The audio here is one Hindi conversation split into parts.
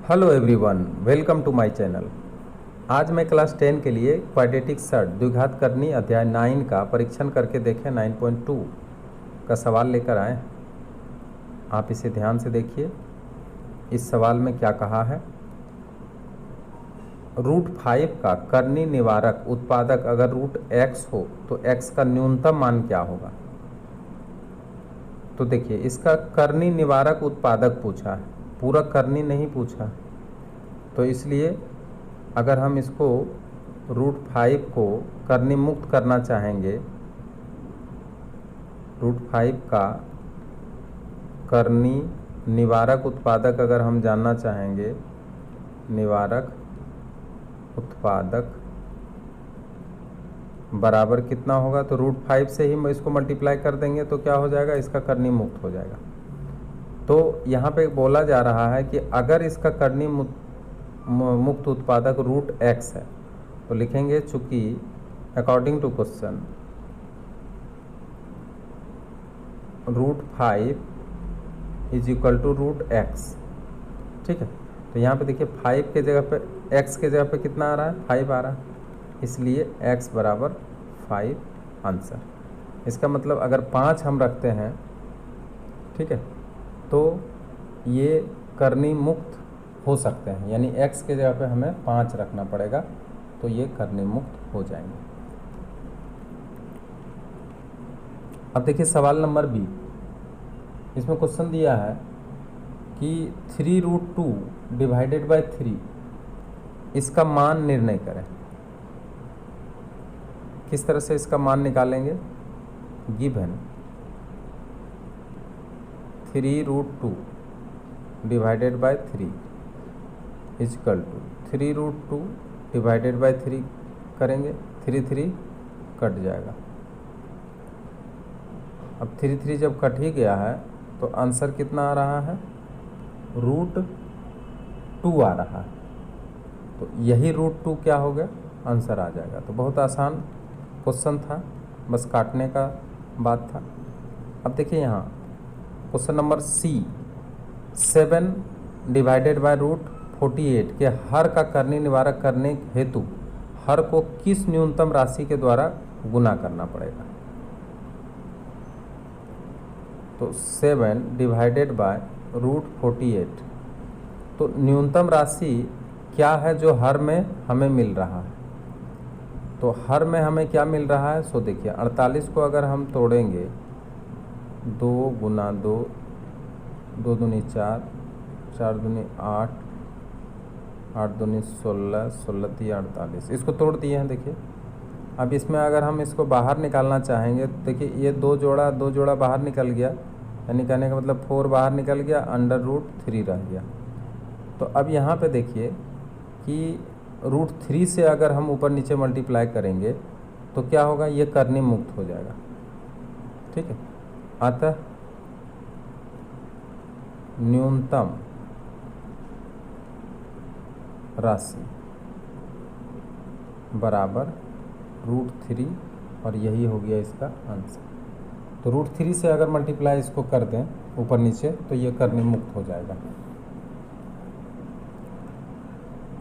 Hello everyone, welcome to my channel. आज मैं क्लास 10 के लिए क्वाड्रेटिक सर्ट द्विघात करनी अध्याय 9 का परीक्षण करके देखें 9.2 का सवाल लेकर आए। आप इसे ध्यान से देखिए। इस सवाल में क्या कहा है, √5 का कर्णी निवारक उत्पादक अगर √x हो तो x का न्यूनतम मान क्या होगा। तो देखिए, इसका कर्णी निवारक उत्पादक पूछा है, पूरा कर्णी नहीं पूछा। तो इसलिए अगर हम इसको √5 को कर्णी मुक्त करना चाहेंगे, √5 का कर्णी निवारक उत्पादक अगर हम जानना चाहेंगे, निवारक उत्पादक बराबर कितना होगा, तो √5 से ही इसको मल्टीप्लाई कर देंगे तो क्या हो जाएगा, इसका कर्णी मुक्त हो जाएगा। तो यहाँ पे बोला जा रहा है कि अगर इसका कर्णी मुक्त उत्पादक √x है तो लिखेंगे, चूंकि according to question √5 is equal to √x। ठीक है, तो यहाँ पे देखिए 5 के जगह पे x के जगह पे कितना आ रहा है, 5 आ रहा है, इसलिए x बराबर 5 आंसर। इसका मतलब अगर 5 हम रखते हैं, ठीक है, तो ये कर्णी मुक्त हो सकते हैं, यानी x के जगह पे हमें 5 रखना पड़ेगा तो ये कर्णी मुक्त हो जाएंगे। अब देखिए सवाल नंबर बी। इसमें क्वेश्चन दिया है कि 3√2 डिवाइडेड बाय 3 इसका मान निर्णय करें। किस तरह से इसका मान निकालेंगे, given 3√2 divided by 3 is equal to 3√2 divided by 3 करेंगे, 3 कट जाएगा। अब 3 जब कट ही गया है तो आंसर कितना आ रहा है, √2 आ रहा है। तो यही √2 क्या हो गया, आंसर आ जाएगा। तो बहुत आसान क्वेश्चन था, बस काटने का बात था। अब देखिए यहाँ question number C, 7 divided by √48 के हर का कर्णी निवारक करने हेतु हर को किस न्यूनतम राशि के द्वारा गुना करना पड़ेगा। तो 7 डिवाइडेड बाय √48, तो न्यूनतम राशि क्या है जो हर में हमें मिल रहा है। तो हर में हमें क्या मिल रहा है, सो देखिए 48 को अगर हम तोड़ेंगे, 2 गुना 2, 2 दूनी 4, 4 दूनी 8, 8 दूनी 16, 16 × 48, इसको तोड़ दिए हैं। देखिए अब इसमें अगर हम इसको बाहर निकालना चाहेंगे तो देखिए ये दो जोड़ा बाहर निकल गया, यानी कहने का मतलब 4 बाहर निकल गया, √3 रह गया। तो अब यहाँ पे देखिए कि √3 से अगर हम ऊपर नीचे मल्टीप्लाई करेंगे तो क्या होगा, ये कर्णी मुक्त हो जाएगा। ठीक है, अतः न्यूनतम राशि बराबर √3 और यही हो गया इसका आंसर। तो √3 से अगर मल्टीप्लाई इसको कर दें ऊपर नीचे तो ये कर्णी मुक्त हो जाएगा।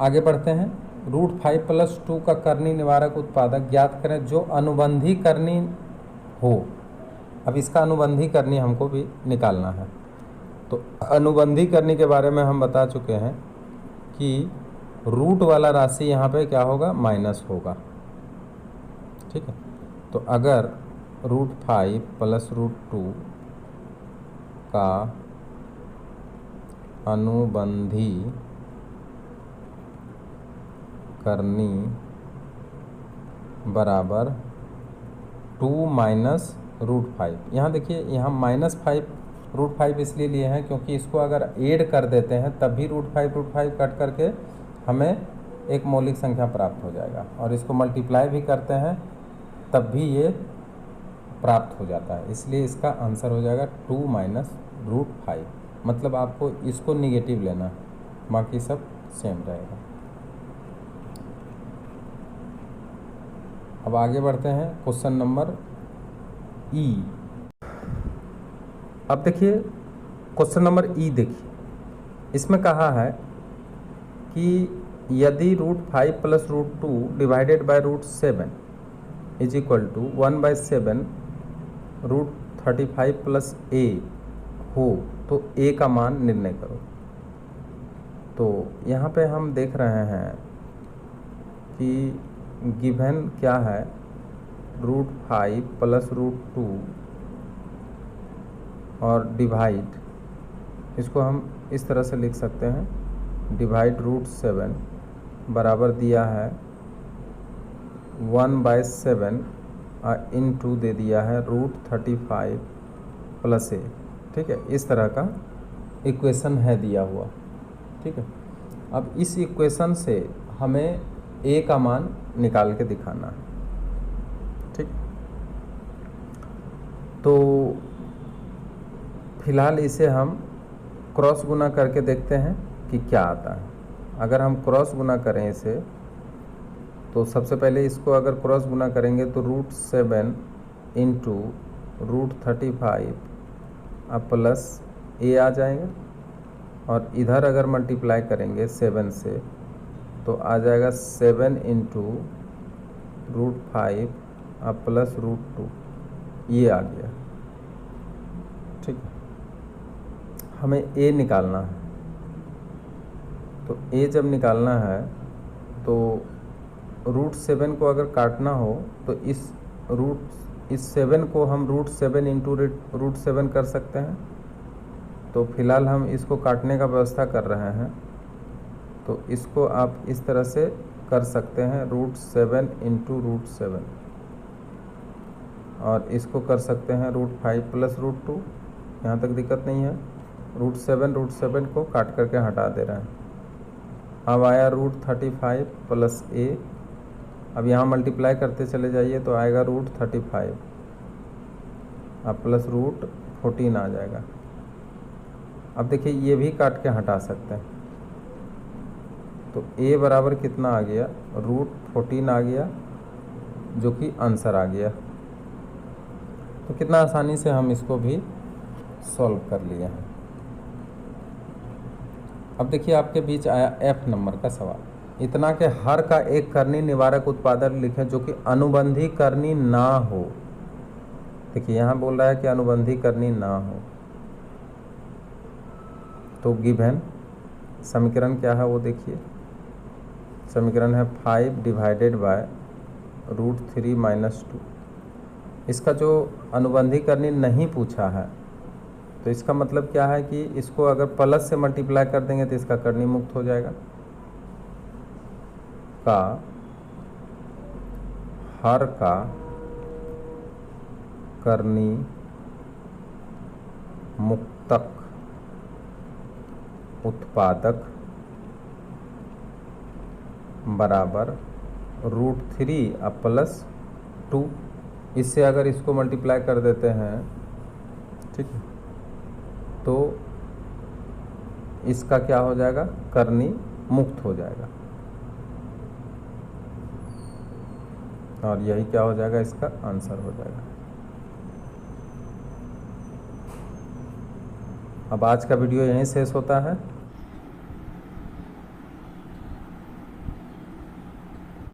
आगे बढ़ते हैं। √5 + 2 का कर्णी निवारक उत्पादक ज्ञात करें जो अनुबंधी कर्णी हो। अब इसका अनुबंधी कर्णी हमको भी निकालना है। तो अनुबंधी कर्णी के बारे में हम बता चुके हैं कि रूट वाला राशि यहाँ पे क्या होगा, माइनस होगा। ठीक है, तो अगर √5 + √2 का अनुबंधी कर्णी बराबर 2 - √5, यहाँ देखिए यहाँ -5 √5 इसलिए लिए हैं क्योंकि इसको अगर ऐड कर देते हैं तब भी √5 कट करके हमें एक मौलिक संख्या प्राप्त हो जाएगा, और इसको मल्टीप्लाई भी करते हैं तब भी ये प्राप्त हो जाता है। इसलिए इसका आंसर हो जाएगा 2 - √5। मतलब आपको इसको निगेटिव लेना है, बाकी सब सेम रहेगा। अब आगे बढ़ते हैं क्वेश्चन नंबर ई। अब देखिए क्वेश्चन नंबर ई, देखिए इसमें कहा है कि यदि √5 plus √2 divided by √7 is equal to 1/7 √35 plus a हो तो a का मान निर्णय करो। तो यहाँ पे हम देख रहे हैं कि गिवन क्या है, √5 प्लस √2 और डिवाइड, इसको हम इस तरह से लिख सकते हैं, डिवाइड √7 बराबर दिया है 1/7 इंटू दे दिया है √35 प्लस a। ठीक है, इस तरह का इक्वेशन है दिया हुआ। ठीक है, अब इस इक्वेशन से हमें a का मान निकाल के दिखाना है। ठीक, तो फिलहाल इसे हम क्रॉस गुना करके देखते हैं कि क्या आता है। अगर हम क्रॉस गुना करें इसे, तो सबसे पहले इसको अगर क्रॉस गुना करेंगे तो √7 इंटू √35 प्लस a आ जाएगा, और इधर अगर मल्टीप्लाई करेंगे 7 से तो आ जाएगा 7 इंटू √5 प्लस √2, ये आ गया। ठीक है, हमें a निकालना है। तो a जब निकालना है तो √7 को अगर काटना हो तो इस 7 को हम √7 इंटू √7 कर सकते हैं। तो फिलहाल हम इसको काटने का व्यवस्था कर रहे हैं, तो इसको आप इस तरह से कर सकते हैं, √7 इंटू √7, और इसको कर सकते हैं √5 प्लस √2। यहाँ तक दिक्कत नहीं है। √7 को काट करके हटा दे रहे हैं। अब आया √35 प्लस a, अब यहाँ मल्टीप्लाई करते चले जाइए तो आएगा √35 अब प्लस √14 आ जाएगा। अब देखिए ये भी काट के हटा सकते हैं, तो a बराबर कितना आ गया, √14 आ गया, जो कि आंसर आ गया। तो कितना आसानी से हम इसको भी सॉल्व कर लिए हैं। अब देखिए आपके बीच आया F नंबर का सवाल। इतना के हर का एक कर्णी निवारक उत्पादक लिखें जो कि अनुबंधी कर्णी ना हो। देखिए यहाँ बोल रहा है कि अनुबंधी कर्णी ना हो, तो गिवन समीकरण क्या है वो देखिए। समीकरण है 5 डिवाइडेड बाय √3 - 2। इसका जो अनुबंधी कर्णी नहीं पूछा है, तो इसका मतलब क्या है कि इसको अगर प्लस से मल्टीप्लाई कर देंगे तो इसका कर्णी मुक्त हो जाएगा। का हर का कर्णी मुक्तक उत्पादक बराबर √3 प्लस 2। इससे अगर इसको मल्टीप्लाई कर देते हैं, ठीक है, तो इसका क्या हो जाएगा, कर्णी मुक्त हो जाएगा, और यही क्या हो जाएगा, इसका आंसर हो जाएगा। अब आज का वीडियो यहीं शेष होता है।